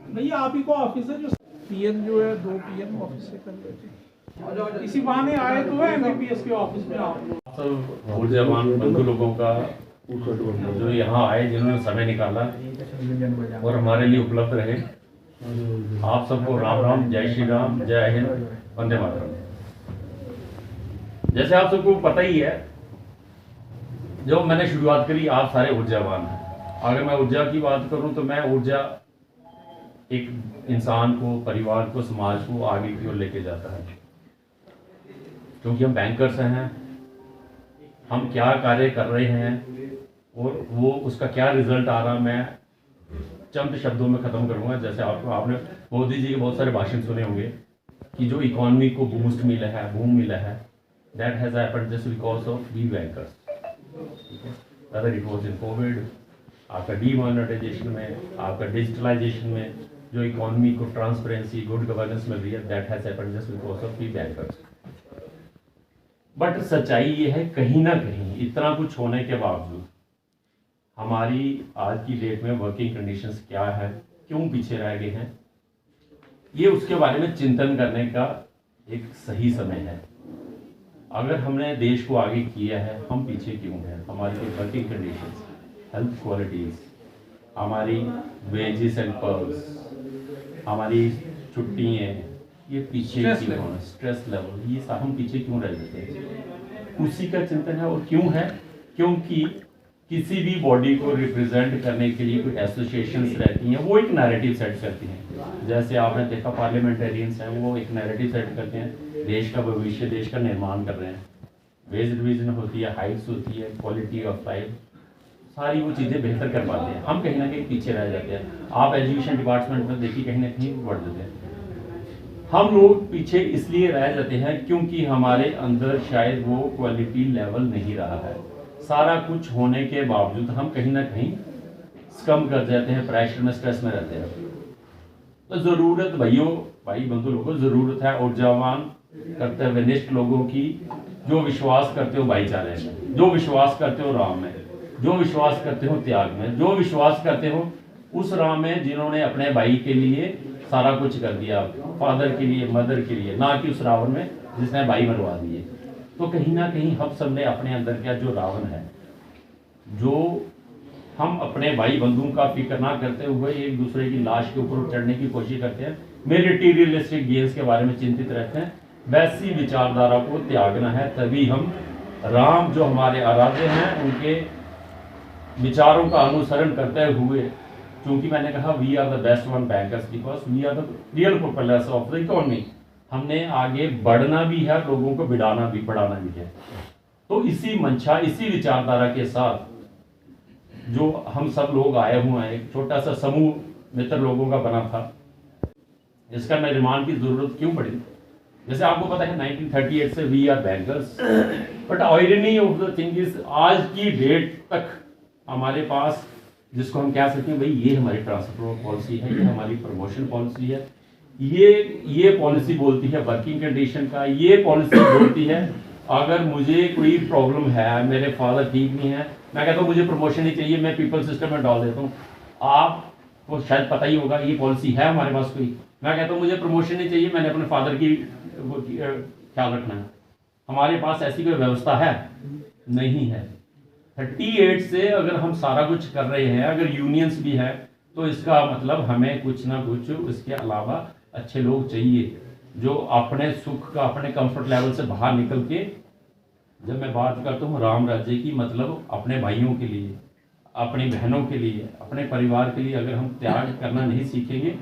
नहीं आप ही को ऑफिस है जो पीएन जो है 2 PM ऑफिस से कर लेते इसी बहाने आए तो है एमबीपीएस के ऑफिस में आओ। सब ऊर्जावान बंधु लोगों का जो यहाँ आए, जिन्होंने समय निकाला और हमारे लिए उपलब्ध रहे, आप सबको राम राम, जय श्री राम, जय हिंद, वंदे मातरम। जैसे आप सबको पता ही है, जब मैंने शुरुआत करी आप सारे ऊर्जावान हैं। अगर मैं ऊर्जा की बात करूं तो मैं ऊर्जा एक इंसान को, परिवार को, समाज को आगे की ओर लेके जाता है। क्योंकि हम बैंकर्स हैं, हम क्या कार्य कर रहे हैं और वो उसका क्या रिजल्ट आ रहा, मैं चंद शब्दों में खत्म करूंगा। जैसे आपने मोदी जी के बहुत सारे भाषण सुने होंगे कि जो इकोनॉमी को बूस्ट मिला है, बूम मिला है, that has happened just because of we bankers. Whether it was in COVID, आपका डीमोनेटाइजेशन में, आपका डिजिटलाइजेशन में जो इकोनॉमी को ट्रांसपेरेंसी, गुड गवर्नेंस मिल रही है, that has happened just because of we bankers. But सच्चाई ये है, कहीं ना कहीं इतना कुछ होने के बावजूद हमारी आज की डेट में वर्किंग कंडीशंस क्या है, क्यों पीछे रह गए हैं, ये उसके बारे में चिंतन करने का एक सही समय है। अगर हमने देश को आगे किया है, हम पीछे क्यों हैं? हमारी वर्किंग कंडीशंस, हेल्थ क्वालिटीज, हमारी वेजेस एंड पर्क्स, हमारी छुट्टियाँ, ये पीछे क्यों होना, स्ट्रेस लेवल, ये सब हम पीछे क्यों रह जाते हैं? उसी का चिंतन है। और क्यों है? क्योंकि किसी भी बॉडी को रिप्रेजेंट करने के लिए कोई एसोसिएशंस रहती हैं, वो एक नैरेटिव सेट करती हैं। जैसे आपने देखा पार्लियामेंटेरियंस हैं, वो एक नैरेटिव सेट करते हैं, देश का भविष्य, देश का निर्माण कर रहे हैं। वेज डिवीजन होती है, हाइट्स होती है, क्वालिटी ऑफ लाइफ, सारी वो चीज़ें बेहतर कर पाते हैं। हम कहीं ना कहीं पीछे रह जाते हैं। आप एजुकेशन डिपार्टमेंट में देखिए, कहीं ना कहीं बढ़ जाते हैं। हम लोग पीछे इसलिए रह जाते हैं क्योंकि हमारे अंदर शायद वो क्वालिटी लेवल नहीं रहा है। सारा कुछ होने के बावजूद हम कहीं ना कहीं कम कर जाते हैं, प्रेशर में, स्ट्रेस में रहते हैं। तो ज़रूरत भाई बंधु लोगों को ज़रूरत है ऊर्जावान, कर्तव्यनिष्ठ लोगों की, जो विश्वास करते हो भाईचारे में, जो विश्वास करते हो राम में, जो विश्वास करते हो त्याग में, जो विश्वास करते हो उस राम में जिन्होंने अपने भाई के लिए सारा कुछ कर दिया, फादर के लिए, मदर के लिए, ना कि उस रावण में जिसने भाई मरवा दिए। तो कहीं ना कहीं हम सब ने अपने अंदर का जो रावण है, जो हम अपने भाई बंधुओं का फिक्र ना करते हुए एक दूसरे की लाश के ऊपर चढ़ने की कोशिश करते हैं, मेटीरियलिस्टिक गेन्स के बारे में चिंतित रहते हैं, वैसी विचारधारा को त्यागना है। तभी हम राम जो हमारे आराध्य हैं, उनके विचारों का अनुसरण करते हुए, क्योंकि मैंने कहा we are the best one bankers because we are the real propellers of the economy. हमने आगे बढ़ना भी है, लोगों को बढ़ाना भी है। तो इसी मंशा, इसी विचारधारा के साथ जो हम सब लोग आए हुए हैं, एक छोटा सा समूह मित्र लोगों का बना था, इसका निर्माण की जरूरत क्यों पड़ी? जैसे आपको पता है 1938 से we are bankers, but irony of the thing is आज की डेट तक हमारे पास, जिसको हम कह सकते हैं भाई ये हमारी ट्रांसफर पॉलिसी है, ये हमारी प्रमोशन पॉलिसी है, ये पॉलिसी बोलती है वर्किंग कंडीशन का, ये पॉलिसी बोलती है अगर मुझे कोई प्रॉब्लम है, मेरे फादर ठीक नहीं है, मैं कहता हूँ मुझे प्रमोशन नहीं चाहिए, मैं पीपल सिस्टम में डाल देता हूँ। आपको शायद पता ही होगा ये पॉलिसी है हमारे पास कोई। मैं कहता हूँ मुझे प्रमोशन नहीं चाहिए, मैंने अपने फादर की ख्याल रखना है। हमारे पास ऐसी कोई व्यवस्था है? नहीं है। 38 से अगर हम सारा कुछ कर रहे हैं, अगर यूनियंस भी है, तो इसका मतलब हमें कुछ ना कुछ उसके अलावा अच्छे लोग चाहिए जो अपने सुख का, अपने कंफर्ट लेवल से बाहर निकल के, जब मैं बात करता हूँ राम राज्य की, मतलब अपने भाइयों के लिए, अपनी बहनों के लिए, अपने परिवार के लिए अगर हम त्याग करना नहीं सीखेंगे,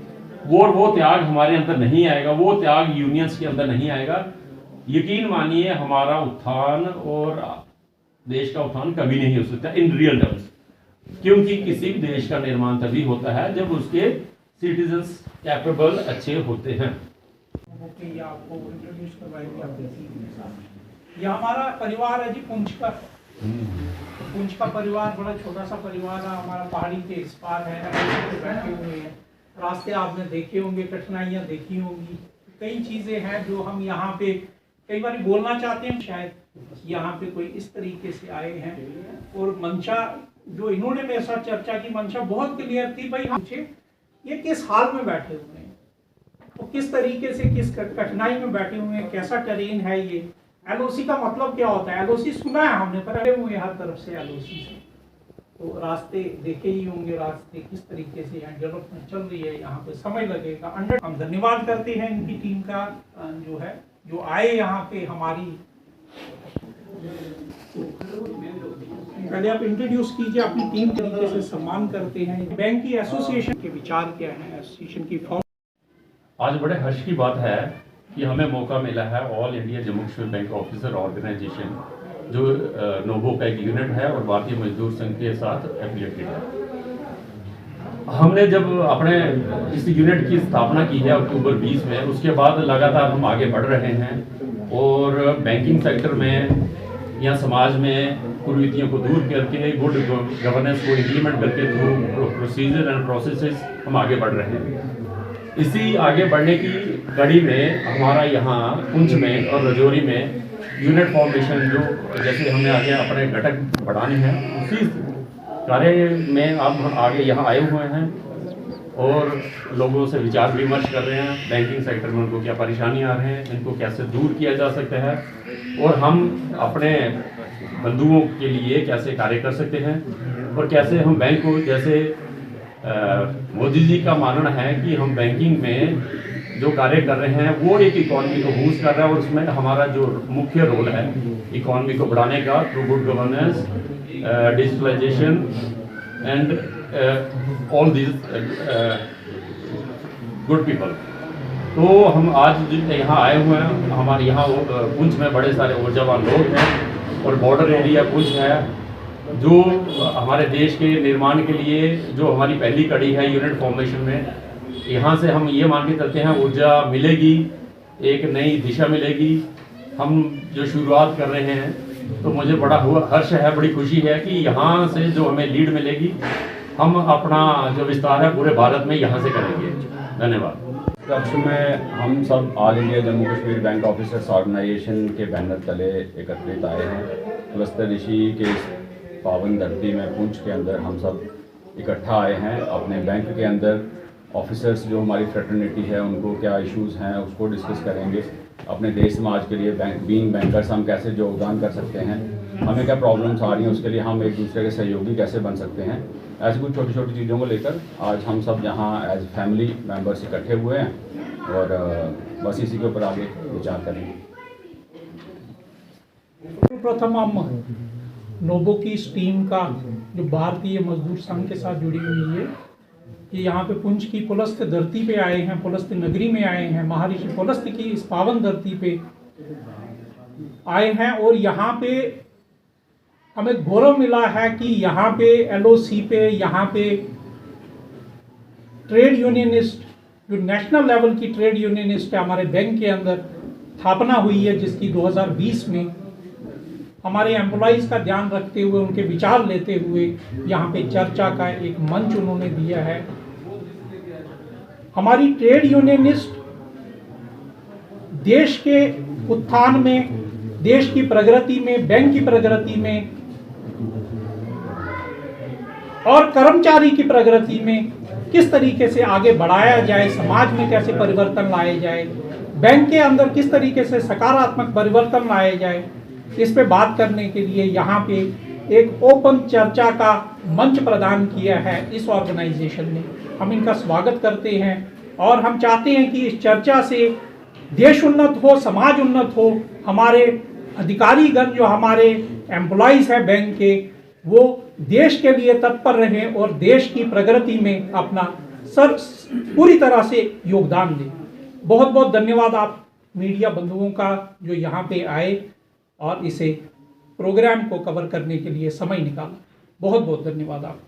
वो त्याग हमारे अंदर नहीं आएगा, वो त्याग यूनियंस के अंदर नहीं आएगा, यकीन मानिए हमारा उत्थान और देश का उत्थान कभी नहीं हो सकता इन रियल टर्म्स। क्योंकि किसी भी देश का निर्माण तभी होता है जब उसके सिटीजन्स कैपेबल अच्छे होते हैं। आपको इंट्रोड्यूस करवाएंगे आप देखिए। ये हमारा परिवार है जी, पुंछ का। पुंछ का परिवार बड़ा छोटा सा परिवार है हमारा, पहाड़ी के इस पार है, बैठे हुए हैं। रास्ते आपने देखे होंगे, कठिनाइयाँ देखी होंगी, कई चीज़ें हैं जो हम यहाँ पे कई बार बोलना चाहते हैं, शायद यहाँ पे कोई इस तरीके से आए हैं। और मंशा जो इन्होंने मेरे साथ चर्चा की, मंशा बहुत क्लियर थी भाई, हम ये किस हाल में बैठे हुए हैं, तो किस तरीके से किस कठिनाई में बैठे हुए हैं, कैसा टेरेन है ये। एलओसी का मतलब क्या होता है, एलओसी सुना है हमने, पर अरे हुए हर तरफ से एलओसी से, तो रास्ते देखे ही होंगे, रास्ते किस तरीके से यहाँ डेवलपमेंट चल रही है, यहाँ पे समय लगेगा। हम धन्यवाद करते हैं इनकी टीम का जो है, जो आए यहाँ पे हमारी। पहले आप इंट्रोड्यूस कीजिए अपनी टीम, तरीके से सम्मान करते हैं। बैंक की एसोसिएशन के विचार क्या है, एसोसिएशन की फॉर्म। आज बड़े हर्ष की बात है कि हमें मौका मिला है all India Jammu Kashmir bank officer organisation, जो नोबो का एक यूनिट है और भारतीय मजदूर संघ के साथ एफिलिएटेड है। हमने जब अपने इस यूनिट की स्थापना की है अक्टूबर 20 में, उसके बाद लगातार हम आगे बढ़ रहे हैं और बैंकिंग सेक्टर में या समाज में कुरीतियों को दूर करके गुड गवर्नेंस को इम्प्लीमेंट करके थ्रू प्रोसीजर एंड प्रोसेसेस हम आगे बढ़ रहे हैं। इसी आगे बढ़ने की कड़ी में हमारा यहाँ पुंछ में और रजौरी में यूनिट फॉर्मेशन, जो जैसे हमने आगे अपने घटक बढ़ाने हैं, उसी कार्य में अब आगे यहाँ आए हुए हैं और लोगों से विचार विमर्श कर रहे हैं। बैंकिंग सेक्टर में उनको क्या परेशानियाँ आ रहे हैं, इनको कैसे दूर किया जा सकता है और हम अपने बंधुओं के लिए कैसे कार्य कर सकते हैं और कैसे हम बैंक को, जैसे मोदी जी का मानना है कि हम बैंकिंग में जो कार्य कर रहे हैं वो एक इकॉनमी को बूस्ट कर रहा है और उसमें हमारा जो मुख्य रोल है इकॉनमी को बढ़ाने का through good governance, digitalisation and all this good people. तो हम आज यहाँ आए हुए हैं, हमारे यहाँ पुंछ में बड़े सारे ऊर्जावान लोग हैं और बॉर्डर एरिया पुंछ है, जो हमारे देश के निर्माण के लिए जो हमारी पहली कड़ी है यूनिट फॉर्मेशन में, यहाँ से हम ये मान के चलते हैं ऊर्जा मिलेगी, एक नई दिशा मिलेगी। हम जो शुरुआत कर रहे हैं तो मुझे बड़ा हर्ष है, बड़ी खुशी है कि यहाँ से जो हमें लीड मिलेगी, हम अपना जो विस्तार है पूरे भारत में यहाँ से करेंगे। धन्यवाद। कक्ष में हम सब all India Jammu Kashmir bank officers organisation के बैनर तले एकत्रित आए हैं। क्लस्टर ऋषि के पावन धरती में पुंछ के अंदर हम सब इकट्ठा आए हैं। अपने बैंक के अंदर ऑफिसर्स जो हमारी फ्रेटर्निटी है उनको क्या इश्यूज़ हैं उसको डिस्कस करेंगे। अपने देश समाज के लिए बीइंग बैंकर्स हम कैसे योगदान कर सकते हैं, हमें क्या प्रॉब्लम्स आ रही हैं, उसके लिए हम एक दूसरे के सहयोगी कैसे बन सकते हैं। ऐसी कुछ छोटी छोटी चीज़ों को लेकर आज हम सब यहाँ एज फैमिली मेम्बर्स इकट्ठे हुए हैं और बस इसी के ऊपर आगे विचार करेंगे। प्रथम हम नोबो की इस टीम का जो भारतीय मजदूर संघ के साथ जुड़ी हुई है, कि यहाँ पे पुंछ की पुलस्त धरती पे आए हैं, पुलस्त नगरी में आए हैं, महर्षि पुलस्त की इस पावन धरती पे आए हैं और यहाँ पे हमें गौरव मिला है कि यहाँ पे एलओसी पे, यहाँ पे ट्रेड यूनियनिस्ट, जो नेशनल लेवल की ट्रेड यूनियनिस्ट है हमारे बैंक के अंदर स्थापना हुई है, जिसकी 2020 में हमारे एम्प्लॉइज़ का ध्यान रखते हुए, उनके विचार लेते हुए यहाँ पे चर्चा का एक मंच उन्होंने दिया है। हमारी ट्रेड यूनियनिस्ट देश के उत्थान में, देश की प्रगति में, बैंक की प्रगति में और कर्मचारी की प्रगति में किस तरीके से आगे बढ़ाया जाए, समाज में कैसे परिवर्तन लाए जाए, बैंक के अंदर किस तरीके से सकारात्मक परिवर्तन लाए जाए, इस पे बात करने के लिए यहाँ पे एक ओपन चर्चा का मंच प्रदान किया है इस ऑर्गेनाइजेशन ने। हम इनका स्वागत करते हैं और हम चाहते हैं कि इस चर्चा से देश उन्नत हो, समाज उन्नत हो, हमारे अधिकारीगण जो हमारे एम्प्लॉइज़ हैं बैंक के, वो देश के लिए तत्पर रहें और देश की प्रगति में अपना पूरी तरह से योगदान दें। बहुत बहुत धन्यवाद आप मीडिया बंधुओं का जो यहाँ पे आए और इसे प्रोग्राम को कवर करने के लिए समय निकाला। बहुत बहुत धन्यवाद आप।